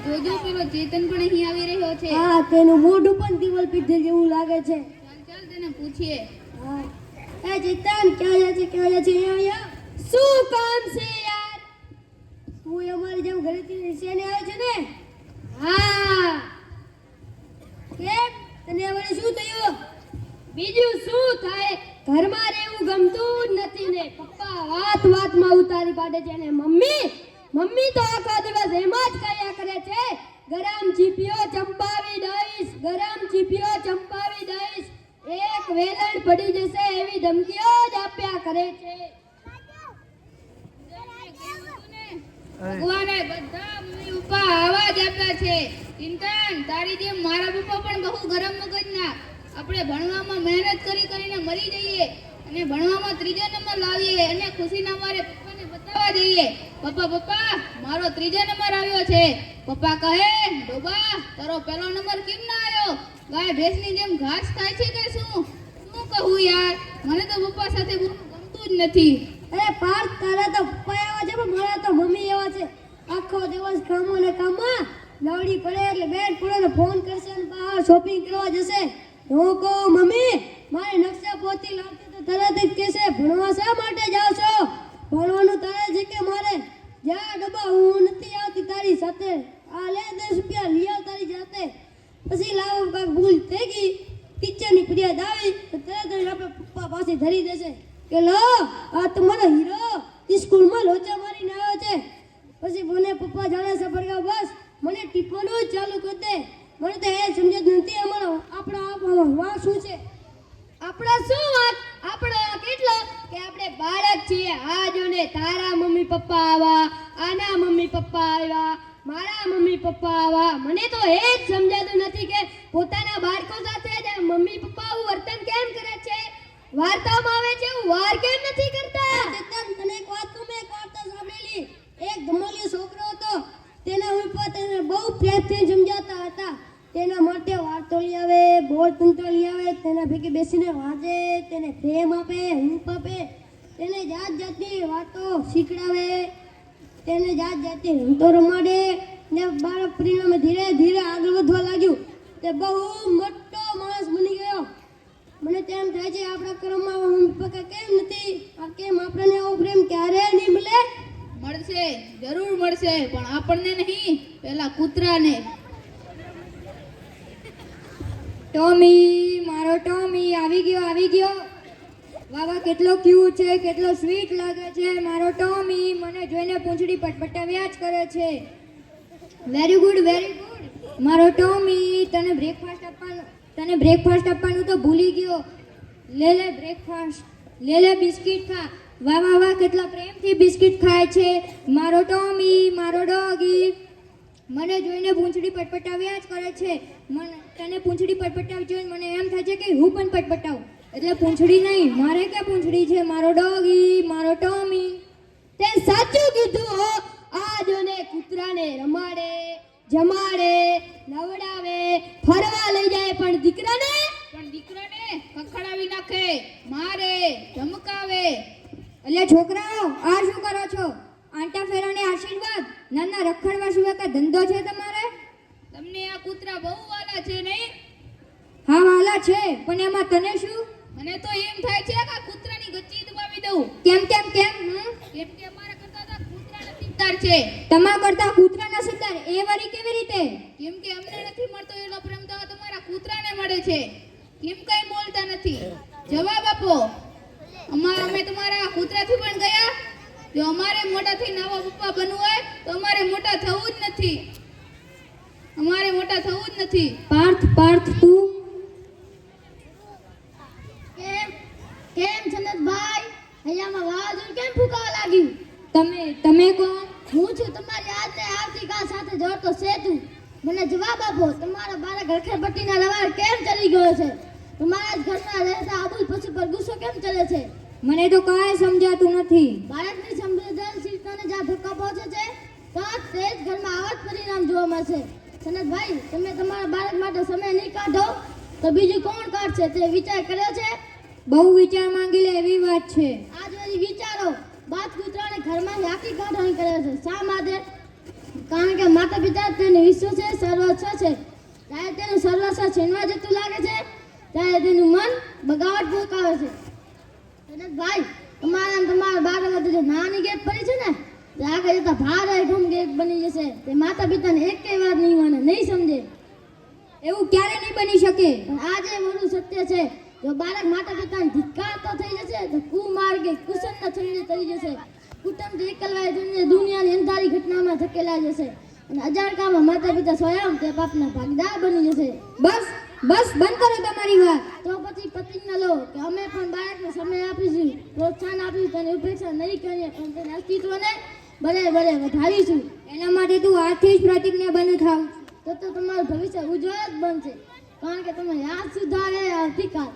જોજો પેલો ચેતન પણ અહીં આવી રહ્યો છે. હા, તેનું મોઢું પણ દિવાલ પીધેલ જેવું લાગે છે. ચાલ તેને પૂછીએ. હા, એ ચેતન ક્યાં જાય છે અહીંયા? શું કામ છે યાર? તું અમારી જેમ ઘરેથી નિશાને આવ્યો છે ને? હા. કેમ? તને હવે શું થયું? બીજું શું થાય? ઘરમાં રહેવું ગમતું જ નથી ને. પપ્પા વાતમાં ઉતારી પાડે છે ને મમ્મી તો આખો દિવસ એમ જ કર્યા કરે છે. ગરમ ચીપિયો ચંપાવી દઈશ. એક વેલણ પડી જશે એવી ધમકીઓ જ આપ્યા કરે છે. ભગવાને બધા મમ્મી પપ્પા આવા જ આપ્યા છે. ચિંતન, તારી જેમ મારા પપ્પા પણ બહુ ગરમ મગજના. આપણે ભણવામાં મહેનત કરીને મરી જઈએ અને ભણવામાં ત્રીજો નંબર લાવીએ અને ખુશીના મારે પપ્પાને બતાવવા જઈએ, પપ્પા મારો ત્રીજો નંબર આવ્યો છે. પપ્પા કહે, ડોબા તારો પહેલો નંબર કેમ ના આવ્યો? ગાય ભેંસની જેમ ઘાસ ખાય છે કે શું કહું યાર? મને તો પપ્પા સાથે ગમતું જ નથી. અરે પાર્થ, તારા તો પપ્પા એવા છે પણ મારા તો મમ્મી એવા છે. આખો દિવસ કામમાં લવડી પડે એટલે બેન પૂરો ફોન કરશે અને બહાર શોપિંગ કરવા જશે. હું કહું, મમ્મી મારે નકશા પોતી લાવતી તો તરત જ કહેશે, ભણવા શા માટે જાવ છો? ભણવાનું તારે છે કે મારે? જા ડબ્બા, હું નથી આવતી તારી સાથે. આ લે 10 રૂપિયા લઈ આવ તારી જાતે. પછી લાવો કાંઈક ભૂલ થઈ ગઈ, ટીચરની ફરિયાદ આવી તો તરત જ આપણે પપ્પા પાસે ધરી દેશે કે લો આ તમારો હીરો સ્કૂલમાં લોચા મારીને આવ્યો છે. પછી મને પપ્પા જાણે છે પડ્યા, બસ મને ટીપવાનું જ ચાલુ કરી દે. મને તો એ સમજ નથી આપણા વાંક શું છે? આપણા શું વાંક? આપણો વાંક એટલો કે આપણે બાળક છીએ. આ જો ને, તારા મમ્મી પપ્પા આવા, આના મમ્મી પપ્પા આવ્યા, મારા મમ્મી પપ્પા આવા. મને તો એ જ સમજાતું નથી કે પોતાના બાળકો સાથે જ મમ્મી પપ્પા આવું વર્તન કેમ કરે છે? વાર્તામાં આવે છે એવું વાર કેમ નથી કરતા? ચેતન, તને એક વાત કહું, મેં એક વાર્તા સાંભળેલી. એક ધમલિયો છોકરો હતો, તેના ઉપર તેને બહુ પ્રેમથી સમજાવતા હતા. તેના માટે વાર્તો લઈ આવે, બોલ તંત્ર લઈ આવે, તેના ભેગી બેસીને વાંચે, તેને પ્રેમ આપે, હૂંફ આપે, તેને જાતની વાતો શીખડાવે, તેને જાતની રમતો રમાડે ને બાળક પરિણામે ધીરે ધીરે આગળ વધવા લાગ્યું. તે બહુ મોટો માણસ બની ગયો. મને તેમ થાય છે આપણા કર્મમાં મમ્મી પપ્પા કેમ નથી? આ કેમ આપણને આવો પ્રેમ ક્યારે નહીં મળે? મળશે, જરૂર મળશે, પણ આપણને નહીં, પેલા કૂતરાને. ટોમી, મારો ટોમી આવી ગયો. વાવા કેટલો ક્યુટ છે, કેટલો સ્વીટ લાગે છે મારો ટોમી. મને જોઈને પૂંછડી પટપટાવ્યા જ કરે છે. Very good. મારો ટોમી, તને બ્રેકફાસ્ટ આપવાનું તો ભૂલી ગયો. લે બ્રેકફાસ્ટ, લે બિસ્કિટ ખા. વાહ કેટલા પ્રેમથી બિસ્કિટ ખાય છે મારો ટોમી, મારો ડોગી. મને જોઈને પૂંછડી પટપટાવ્યા જ કરે છે. તને પૂંછડી પટપટાવી જોઈને મને એમ થાય છે કે હું પણ પટપટાવું. એટલે પૂંછડી નહીં, મારે કે પૂંછડી છે મારો ડોગી, મારો ટોમી. તે સાચું કીધું હો. આ જોને કૂતરાને રમાડે, જમાડે, નવડાવે, ફરવા લઈ જાય, પણ દીકરાને ખખડાવી નાખે, મારે, ધમકાવે. એટલે છોકરાઓ, આ શું કરો છો? આંટા ફેરાને આશીર્વાદ, નાના રખડવા સિવાય કઈ ધંધો છે તમારે? તમને આ કૂતરા બહુ વાલા છે નહીં? હા વાલા છે, પણ એમાં તને શું? મને તો એમ થાય છે કે આ કૂતરાની ગચ્ચી દબાવી દઉં. કેમ? કેમ કે અમારા કરતા કૂતરા નસીબદાર છે. તમારા કરતા કૂતરા નસીબદાર? એ વળી કેવી રીતે? કેમ કે અમને નથી મળતો એટલો પ્રેમ તો તમારા કૂતરાને મળે છે. કેમ કઈ બોલતા નથી? જવાબ આપો. અમે તમારા કૂતરાથી પણ ગયા. જો અમારે મોટા થઈને આવા પપ્પા બનવું હોય તો અમારે મોટા થવું જ નથી. પાર્થ તું કેમ જનતભાઈ, અહીંયામાં વાવાઝોડું કેમ ફૂંકાવા લાગ્યું? તમે કોણ? હું છું તમારી આજને આવતીકાલ સાથે જોડતો સેતુ. મને જવાબ આપો, તમારા બાળક રખેપટ્ટીના રવાડ કેમ ચડી ગયો છે? તમારા જ ઘરના રહેતા અબુલ પશુ પર ગુસ્સો કેમ ચડે છે? મને તો કાંઈ સમજાતું નથી. બાળકની સંવેદનશીલતાને જ્યાં ધક્કા પહોંચે છે ત્યાં તે જ ઘરમાં આવા જ પરિણામ જોવા મળશે. સનતભાઈ, તમે તમારા બાળક માટે સમય નહીં કાઢો તો બીજું કોણ કાઢશે? તે વિચાર કર્યો છે? બહુ વિચાર માંગી લે એવી વાત છે. આજ વળી વિચારો. બાપ કૂતરાને ઘરમાં આખી કાઢવાની કરે છે. શા માટે? કારણ કે માતા માતા પિતા તેનું વિશ્વ છે, સર્વસ્વ છે. ત્યારે તેનું સર્વસ્વ છીનવા જતું લાગે છે ત્યારે તેનું મન બગાવટ ભોકાવે છે. સનતભાઈ, તમારા બાળક જે નાની ગેપ પડી છે ને તે આગળ જતા ભારે ગમ ગેપ બની જશે. તે માતા પિતાને એકેય વાત નહીં માને, નહીં સમજે. એવું ક્યારે નહીં બની શકે. પણ આજે મોટું સત્ય છે. જો બાળક માતા પિતાને ધિક્કારતો થઈ જશે તો કુમાર્ગે કુસંગના છળે તરી જશે. કુટુંબથી એકલવાય જઈને દુનિયાની અંધારી ઘટનામાં ધકેલાઈ જશે અને અજાણકામાં માતા પિતા સ્વયં તે પાપના ભાગીદાર બની જશે. બસ બસ બંધ કરો તમારી વાત. તો પછી પ્રતિજ્ઞા લો કે અમે પણ બાળકને સમય આપીશું, પ્રોત્સાહન આપીશું, તેની ઉપેક્ષા નહીં કરીએ, પણ તેના અસ્તિત્વને બળે વધારીશું. એના માટે તું આજથી જ પ્રતિજ્ઞાબદ્ધ થાવ. તો તમારું ભવિષ્ય ઉજ્જવળ જ બનશે, કારણ કે તમે યાદ સુધારે અધિકાર